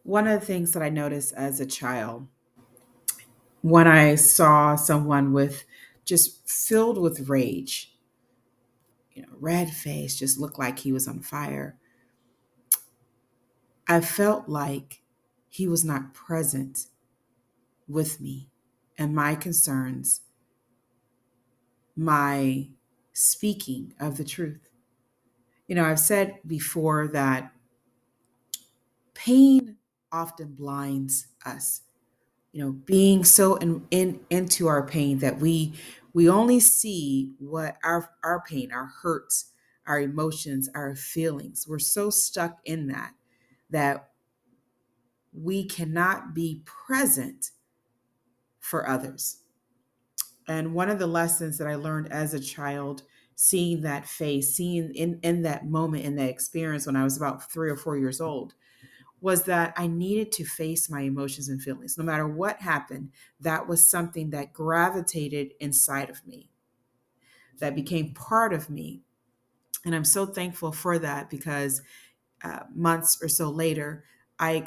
One of the things that I noticed as a child, when I saw someone with just filled with rage, red face, just looked like he was on fire, I felt like he was not present with me and my concerns, my speaking of the truth. I've said before that pain often blinds us, being so into our pain that we only see what our pain, our hurts, our emotions, our feelings. We're so stuck in that we cannot be present for others. And one of the lessons that I learned as a child, seeing that face, seeing in that moment, in that experience when I was about 3 or 4 years old, was that I needed to face my emotions and feelings. No matter what happened, that was something that gravitated inside of me, that became part of me. And I'm so thankful for that because months or so later, I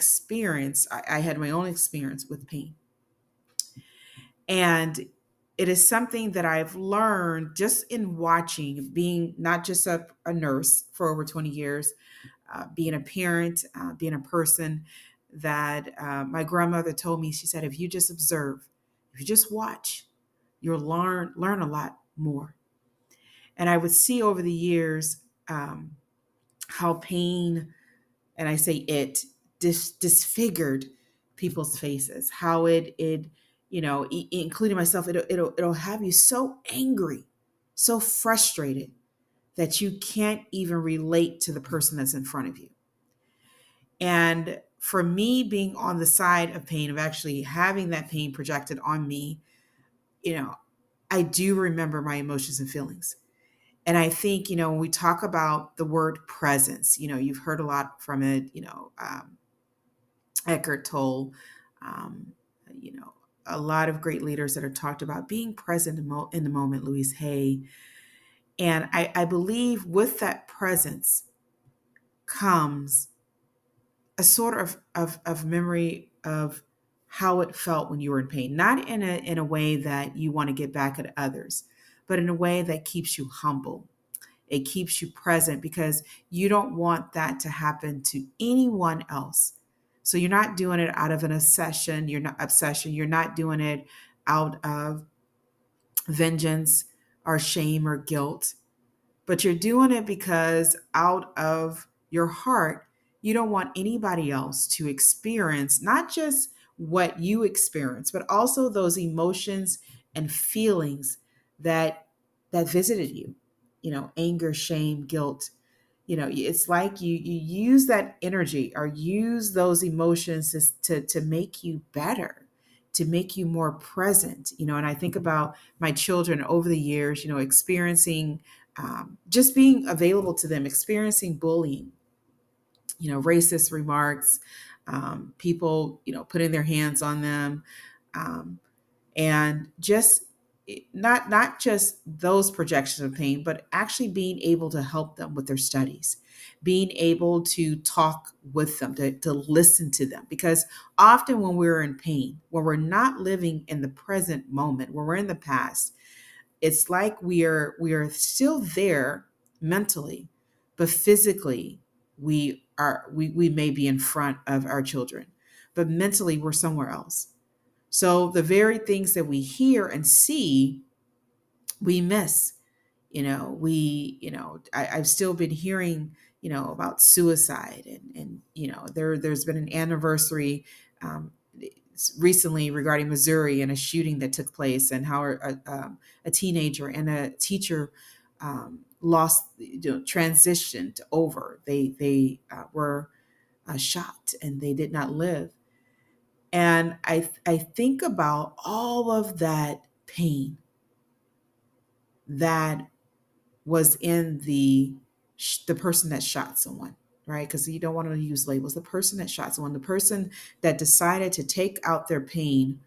had my own experience with pain. And it is something that I've learned just in watching, being not just a nurse for over 20 years, being a parent, being a person that my grandmother told me. She said, if you just observe, if you just watch, you'll learn a lot more. And I would see over the years how pain, and I say it, disfigured people's faces. How it including myself, it'll have you so angry, so frustrated that you can't even relate to the person that's in front of you. And for me, being on the side of pain, of actually having that pain projected on me, you know, I do remember my emotions and feelings. And I think, when we talk about the word presence, you've heard a lot from it, Eckhart Tolle, um, you know, a lot of great leaders that have talked about being present in the moment, Louise Hay. And I believe with that presence comes a sort of memory of how it felt when you were in pain, not in a way that you want to get back at others, but in a way that keeps you humble. It keeps you present because you don't want that to happen to anyone else. So you're not doing it out of an obsession. You're not doing it out of vengeance or shame or guilt, but you're doing it because out of your heart, you don't want anybody else to experience not just what you experience, but also those emotions and feelings that visited you. Anger, shame, guilt. It's like you use that energy or use those emotions to make you better, to make you more present. And I think about my children over the years, experiencing just being available to them, experiencing bullying, racist remarks, people, putting their hands on them, um, and just not just those projections of pain, but actually being able to help them with their studies, being able to talk with them, to listen to them. Because often when we're in pain, when we're not living in the present moment, when we're in the past, it's like we are still there mentally, but physically we may be in front of our children, but mentally we're somewhere else. So the very things that we hear and see, we miss. I've still been hearing, about suicide, and there's been an anniversary um, recently regarding Missouri and a shooting that took place, and how a teenager and a teacher lost, transitioned over. They were shot and they did not live. And I think about all of that pain that was in the person that shot someone, right? Because you don't want to use labels. The person that shot someone, the person that decided to take out their pain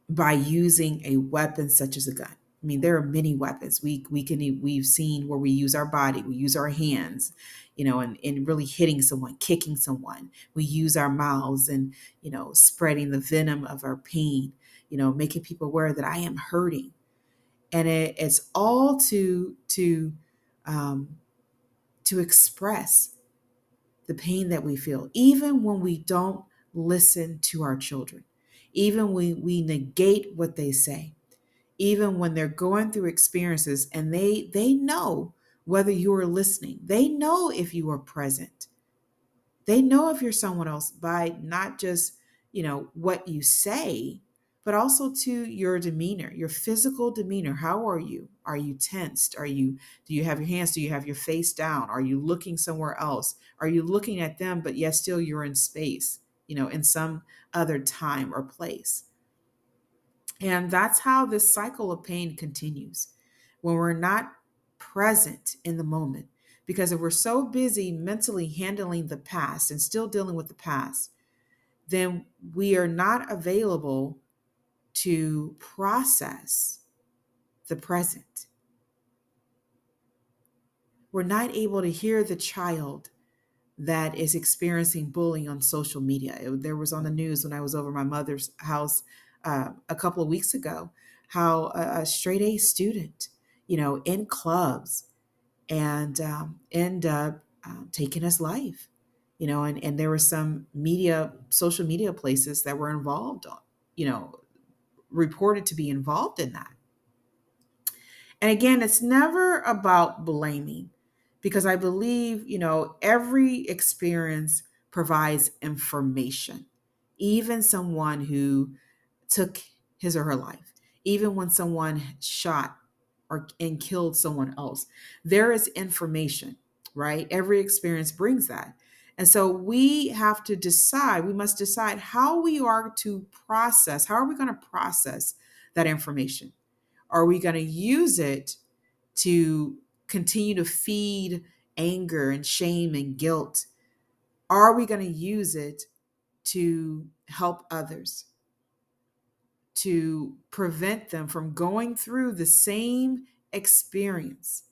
by using a weapon such as a gun. I mean, there are many weapons. We've seen where we use our body, we use our hands, and really hitting someone, kicking someone. We use our mouths and, spreading the venom of our pain, making people aware that I am hurting. And it's all um, to express the pain that we feel, even when we don't listen to our children, even when we negate what they say, even when they're going through experiences and they know whether you are listening. They know if you are present. They know if you're someone else by not just, what you say, but also to your demeanor, your physical demeanor. How are you? Are you tensed? Do you have your hands? Do you have your face down? Are you looking somewhere else? Are you looking at them, but yet still you're in space, in some other time or place? And that's how this cycle of pain continues when we're not present in the moment. Because if we're so busy mentally handling the past and still dealing with the past, then we are not available to process the present. We're not able to hear the child that is experiencing bullying on social media. There was on the news when I was over my mother's house a couple of weeks ago, how a straight A student, in clubs and end up taking his life, and there were some social media places that were involved, you know, reported to be involved in that. And again, it's never about blaming because I believe, every experience provides information. Even someone who took his or her life, even when someone shot or and killed someone else, there is information, right? Every experience brings that. And so we must decide how we are to process, how are we going to process that information? Are we going to use it to continue to feed anger and shame and guilt? Are we going to use it to help others, to prevent them from going through the same experience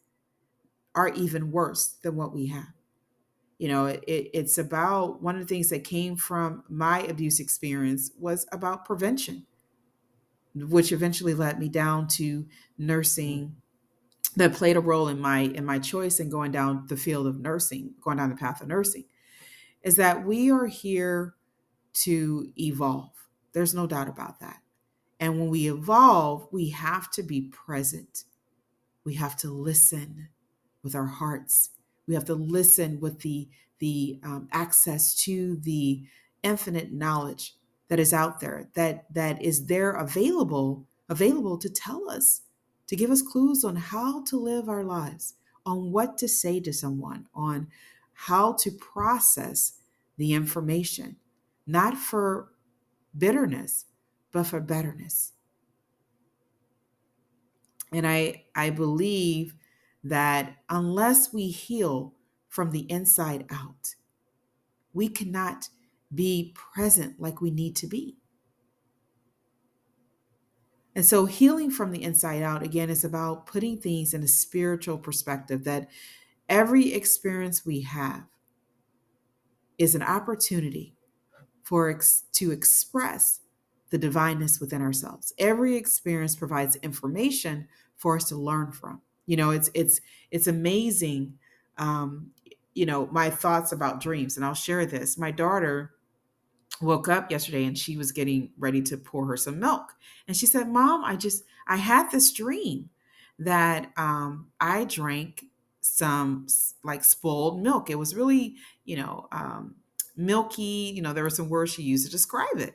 or even worse than what we have? It's about one of the things that came from my abuse experience was about prevention, which eventually led me down to nursing, that played a role in my choice in going down the field of nursing, going down the path of nursing, is that we are here to evolve. There's no doubt about that. And when we evolve, we have to be present. We have to listen with our hearts. We have to listen with the access to the infinite knowledge that is out there, that is there available to tell us, to give us clues on how to live our lives, on what to say to someone, on how to process the information, not for bitterness, but for betterness. And I believe that unless we heal from the inside out, we cannot be present like we need to be. And so healing from the inside out, again, is about putting things in a spiritual perspective, that every experience we have is an opportunity to express the divineness within ourselves. Every experience provides information for us to learn from. It's amazing. My thoughts about dreams, and I'll share this. My daughter woke up yesterday and she was getting ready to pour her some milk, and she said, "Mom, I had this dream that I drank some like spoiled milk. It was really, milky. There were some words she used to describe it."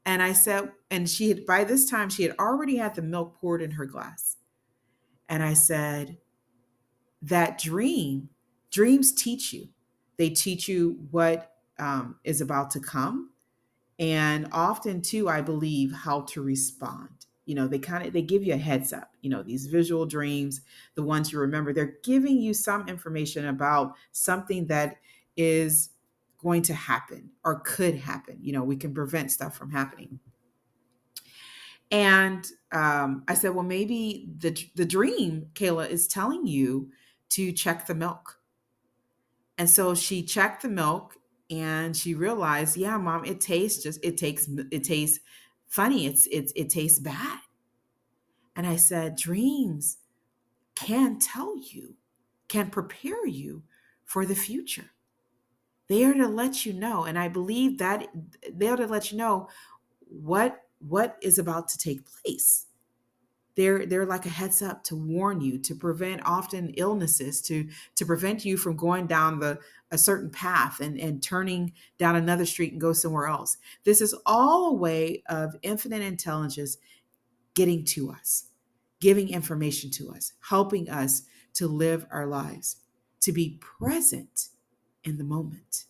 And I said, and she had, by this time, she had already had the milk poured in her glass. And I said, that dreams teach you. They teach you what is about to come. And often too, I believe, how to respond. They give you a heads up. These visual dreams, the ones you remember, they're giving you some information about something that is going to happen or could happen. We can prevent stuff from happening. And I said, well, maybe the dream, Kayla, is telling you to check the milk. And so she checked the milk and she realized, yeah, mom, it tastes funny. It tastes bad. And I said, dreams can tell you, can prepare you for the future. They are to let you know. And I believe that they are to let you know what is about to take place. They're like a heads up to warn you, to prevent often illnesses, to prevent you from going down a certain path and turning down another street and go somewhere else. This is all a way of infinite intelligence getting to us, giving information to us, helping us to live our lives, to be present in the moment.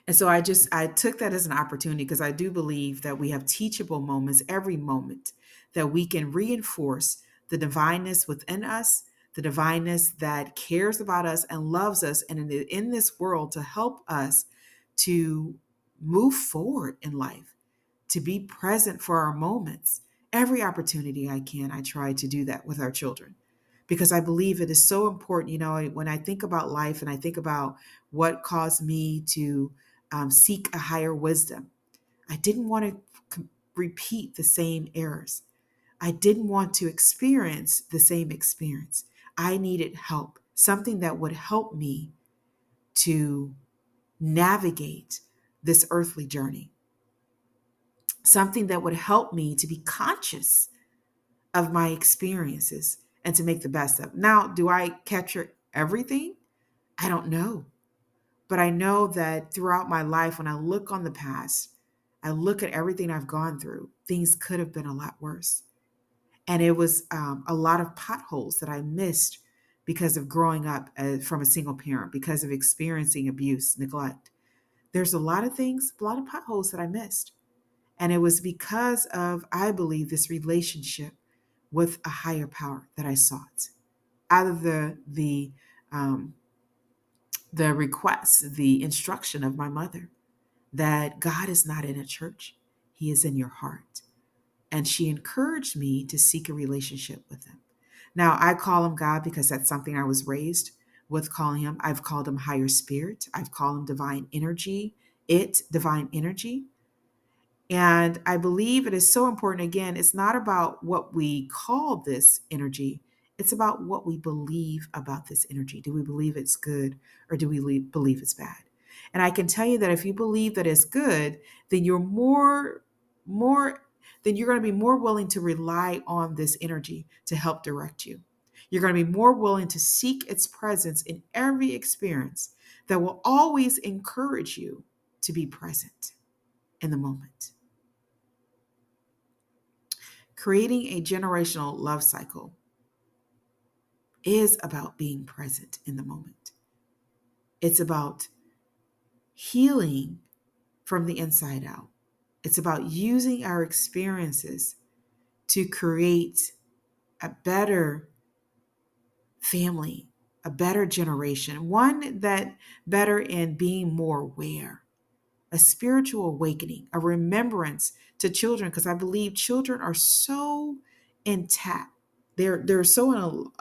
And so I took that as an opportunity because I do believe that we have teachable moments every moment that we can reinforce the divineness within us, the divineness that cares about us and loves us and in this world to help us to move forward in life, to be present for our moments. Every opportunity I can, I try to do that with our children because I believe it is so important. You know, when I think about life and I think about what caused me to seek a higher wisdom, I didn't want to repeat the same errors. I didn't want to experience the same experience. I needed help, something that would help me to navigate this earthly journey, something that would help me to be conscious of my experiences and to make the best of. Now, do I capture everything? I don't know. But I know that throughout my life, when I look on the past, I look at everything I've gone through, things could have been a lot worse. And it was a lot of potholes that I missed because of growing up from a single parent, because of experiencing abuse, neglect. There's a lot of things, a lot of potholes that I missed. And it was because of, I believe, this relationship with a higher power that I sought. Out of um, the request, the instruction of my mother, that God is not in a church, He is in your heart. And she encouraged me to seek a relationship with Him. Now, I call Him God because that's something I was raised with calling Him. I've called Him higher spirit. I've called Him divine energy, divine energy. And I believe it is so important. Again, it's not about what we call this energy, it's about what we believe about this energy. Do we believe it's good or do we believe it's bad? And I can tell you that if you believe that it's good, then more then you're going to be more willing to rely on this energy to help direct you. You're going to be more willing to seek its presence in every experience that will always encourage you to be present in the moment. Creating a generational love cycle is about being present in the moment. It's about healing from the inside out. It's about using our experiences to create a better family, a better generation, one that better in being more aware, a spiritual awakening, a remembrance to children, because I believe children are so intact. They're so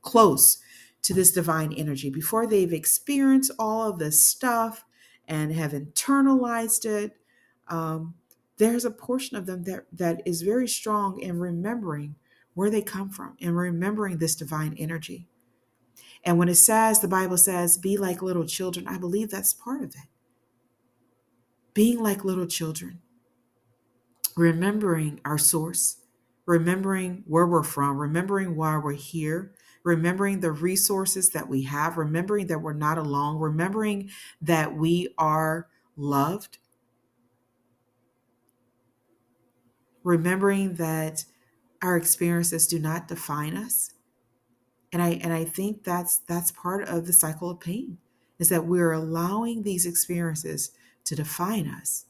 close to this divine energy before they've experienced all of this stuff and have internalized it. Um, there's a portion of them that is very strong in remembering where they come from and remembering this divine energy. And when it says, the Bible says, be like little children, I believe that's part of it. Being like little children, remembering our source, remembering where we're from, remembering why we're here, remembering the resources that we have, remembering that we're not alone, remembering that we are loved, remembering that our experiences do not define us. And I think that's part of the cycle of pain, is that we're allowing these experiences to define us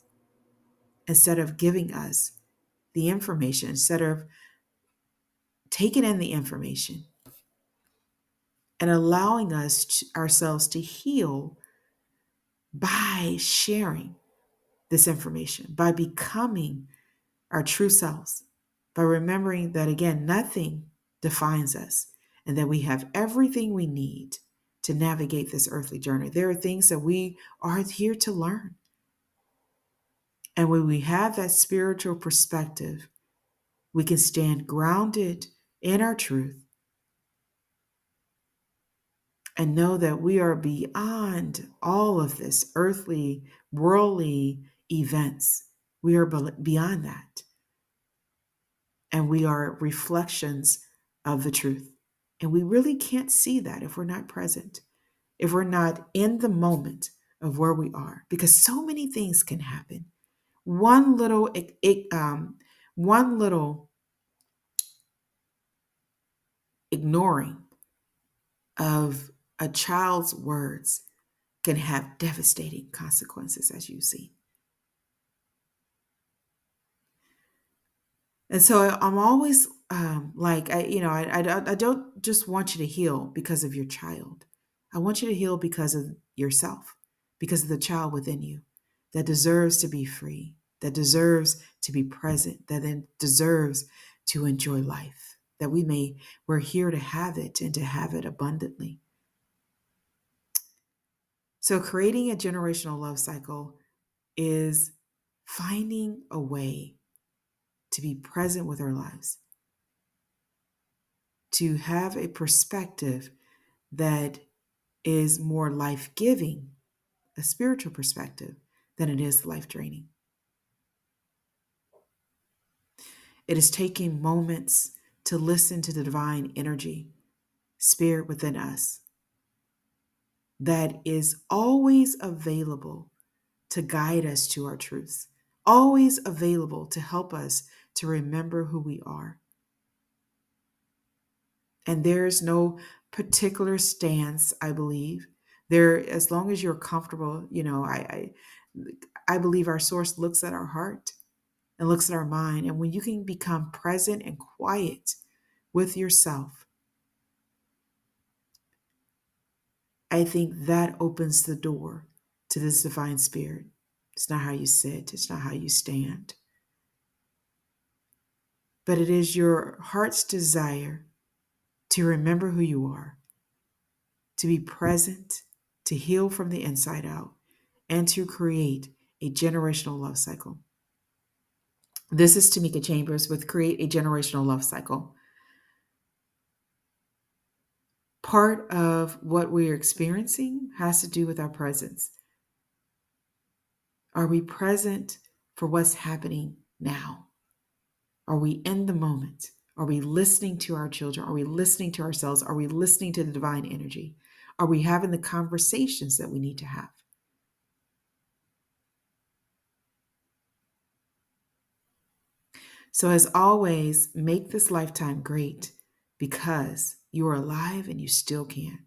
instead of giving us the information, instead of taking in the information and allowing ourselves to heal by sharing this information, by becoming our true selves, by remembering that, again, nothing defines us and that we have everything we need to navigate this earthly journey. There are things that we are here to learn. And when we have that spiritual perspective, we can stand grounded in our truth and know that we are beyond all of this earthly, worldly events. We are beyond that. And we are reflections of the truth. And we really can't see that if we're not present, if we're not in the moment of where we are, because so many things can happen. One little, one little ignoring of a child's words can have devastating consequences, as you see. And so I'm always I don't just want you to heal because of your child. I want you to heal because of yourself, because of the child within you that deserves to be free, that deserves to be present, that then deserves to enjoy life, that we're here to have it and to have it abundantly. So creating a generational love cycle is finding a way to be present with our lives, to have a perspective that is more life giving, a spiritual perspective, than it is life draining. It is taking moments to listen to the divine energy, spirit within us, that is always available to guide us to our truths, always available to help us to remember who we are. And there's no particular stance, I believe. There, as long as you're comfortable, I believe our source looks at our heart and looks at our mind. And when you can become present and quiet with yourself, I think that opens the door to this divine spirit. It's not how you sit, it's not how you stand, but it is your heart's desire to remember who you are, to be present, to heal from the inside out, and to create a generational love cycle. This is Tamika Chambers with Create a Generational Love Cycle. Part of what we're experiencing has to do with our presence. Are we present for what's happening now? Are we in the moment? Are we listening to our children? Are we listening to ourselves? Are we listening to the divine energy? Are we having the conversations that we need to have? So, as always, make this lifetime great because you are alive and you still can.